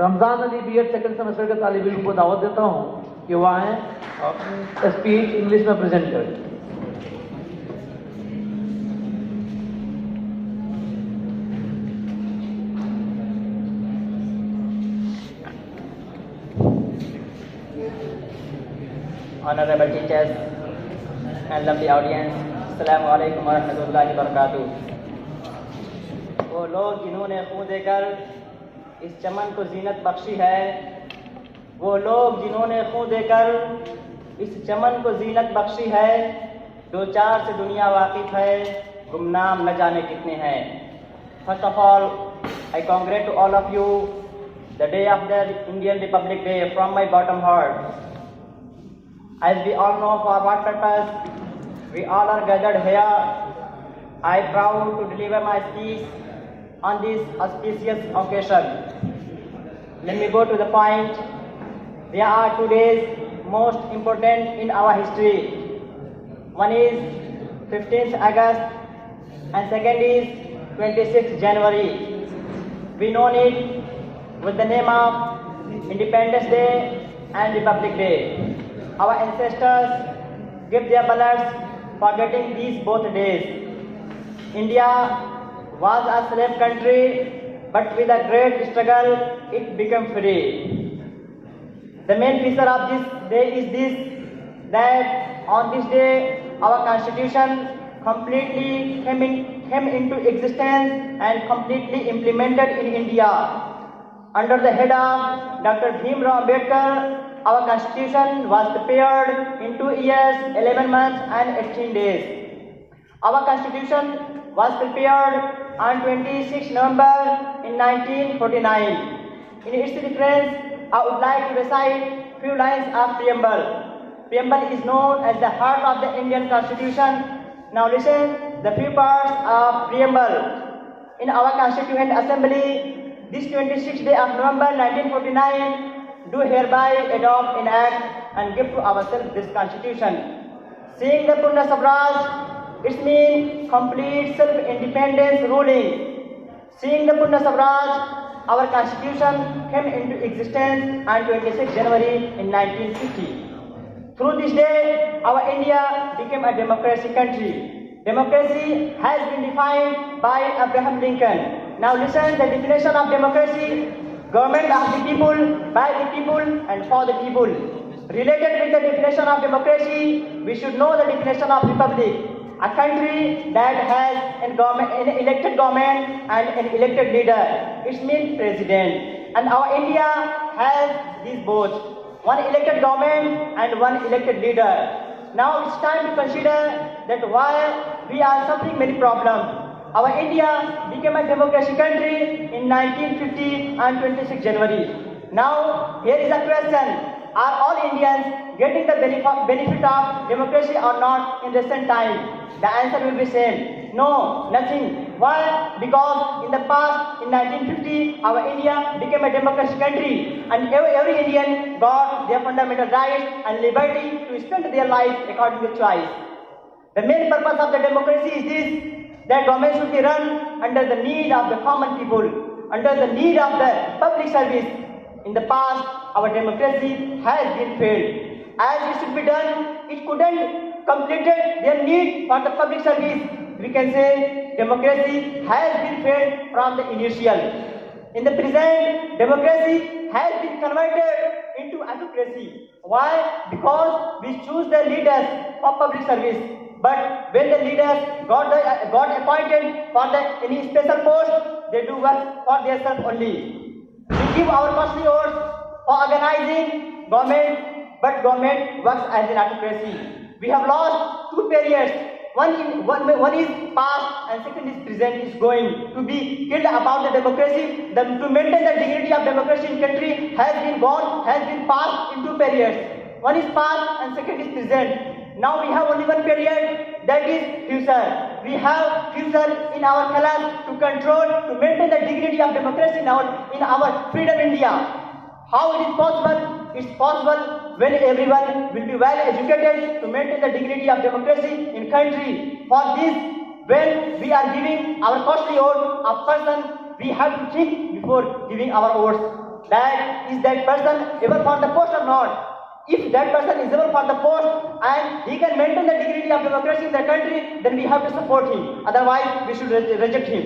Ramzan Ali BEd second semester के तालिब इल्म को दावत देता हूँ कि वह आएँ अपनी स्पीच इंग्लिश में प्रेजेंट करें। Honorable teachers and lovely audience, Assalamu alaikum wa rahmatullahi wa barakatuh. वो लोग जिन्होंने खून देकर इस चमन को जीनत बख्शी है, वो लोग जिन्होंने खून देकर इस चमन को जीनत बख्शी है, दो चार से दुनिया वाकिफ है, गुमनाम न जाने कितने हैं। First of all, I congratulate to all of you the day of the Indian Republic Day from my bottom heart. As we all know for what purpose we all are gathered here, I am proud to deliver my speech on this auspicious occasion. Let me go to the point. There are two days most important in our history. One is 15th August and second is 26th January. We know it with the name of Independence Day and Republic Day. Our ancestors gave their blood for getting these both days. India was a slave country, but with a great struggle, it became free. The main feature of this day is this, that on this day, our constitution completely came into existence and completely implemented in India. Under the head of Dr. Bhimrao Ambedkar, our constitution was prepared in 2 years, 11 months and 18 days. Our constitution was prepared on 26 November in 1949. In its reference, I would like to recite few lines of preamble. Preamble is known as the heart of the Indian Constitution. Now listen the few parts of preamble. In our Constituent Assembly, this 26th day of November 1949, do hereby adopt, enact and give to ourselves this constitution. Seeing the Purna Swaraj, it means complete self-independence ruling. Seeing the Purna Swaraj, our constitution came into existence on 26 January in 1950. Through this day, our India became a democracy country. Democracy has been defined by Abraham Lincoln. Now listen the definition of democracy. Government of the people, by the people and for the people. Related with the definition of democracy, we should know the definition of republic. A country that has an elected government and an elected leader. It means president. And our India has these both. One elected government and one elected leader. Now it's time to consider that why we are suffering many problems. Our India became a democracy country in 1950 on 26 January. Now, here is a question. Are all Indians getting the benefit of democracy or not in recent time? The answer will be same. No, nothing. Why? Because in the past, in 1950, our India became a democracy country and every Indian got their fundamental rights and liberty to spend their life according to choice. The main purpose of the democracy is this, that government should be run under the need of the common people, under the need of the public service. In the past, our democracy has been failed. As it should be done, it couldn't complete their need for the public service. We can say democracy has been failed from the initial. In the present, democracy has been converted into autocracy. Why? Because we choose the leaders for public service. But when the leaders got appointed for any special post, they do work for themselves only. We give our costly votes for organizing government, but government works as an autocracy. We have lost two periods. One is past and second is present, is going to be killed about the democracy. To maintain the dignity of democracy in country has been passed in two periods. One is past and second is present. Now we have only one period, that is future. We have future in our class to control, to maintain the dignity of democracy in our freedom India. How it is possible? It's possible when everyone will be well educated to maintain the dignity of democracy in country. For this, when we are giving our costly vote of person, we have to think before giving our votes. that is that person able for the post or not. If that person is able for the post and he can maintain the dignity of democracy in the country, then we have to support him. Otherwise, we should reject him.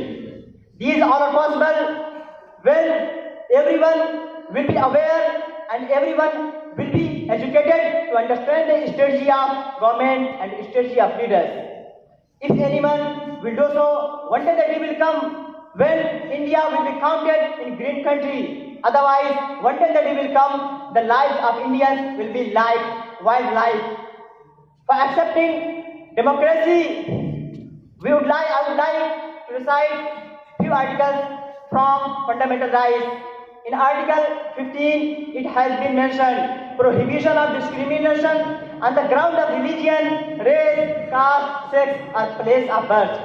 These all are possible when everyone will be aware and everyone will be educated to understand the strategy of government and strategy of leaders. If anyone will do so, one day the day will come when India will be counted in green country. Otherwise, one day the day will come, the lives of Indians will be like wildlife. For accepting democracy, I would like to recite few articles from fundamental rights. In Article 15, it has been mentioned prohibition of discrimination on the ground of religion, race, caste, sex, or place of birth.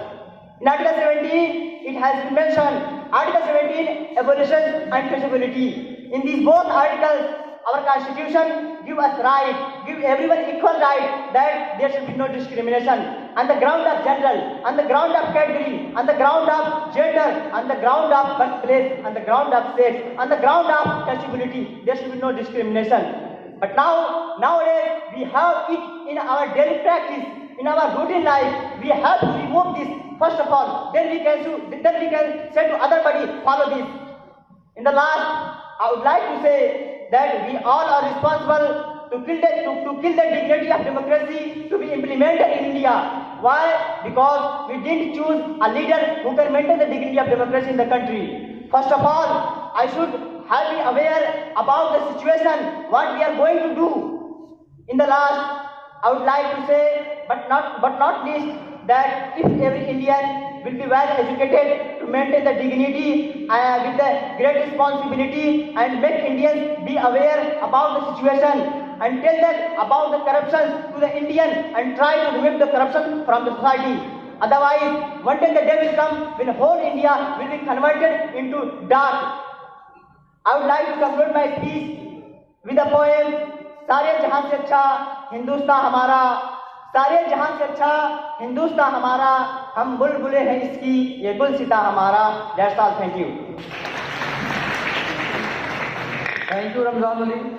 In Article 17, it has been mentioned Article 17, abolition and traceability. In these both articles, our Constitution give us right, give everyone equal right that there should be no discrimination on the ground of general, on the ground of category, on the ground of gender, on the ground of birthplace, on the ground of sex, on the ground of traceability. There should be no discrimination. But nowadays we have it in our daily practice, in our routine life. We have to remove this first of all. Then we can say to other body, follow this. In the last, I would like to say that we all are responsible to kill the dignity of democracy to be implemented in India. Why? Because we didn't choose a leader who can maintain the dignity of democracy in the country. First of all, I should have been aware about the situation, what we are going to do. In the last, I would like to say, but not least, that if every Indian will be well educated to maintain the dignity with the great responsibility and make Indians be aware about the situation and tell them about the corruption to the Indian and try to remove the corruption from the society. Otherwise, one day the day will come when whole India will be converted into dark. I would like to conclude my speech with a poem. सारे जहां से अच्छा हिंदुस्तान हमारा, सारे जहां से अच्छा हिंदुस्तान हमारा, हम बुलबुले हैं इसकी ये गुलसिता हमारा. That's all. Thank you. Thank you, Ramzan Ali.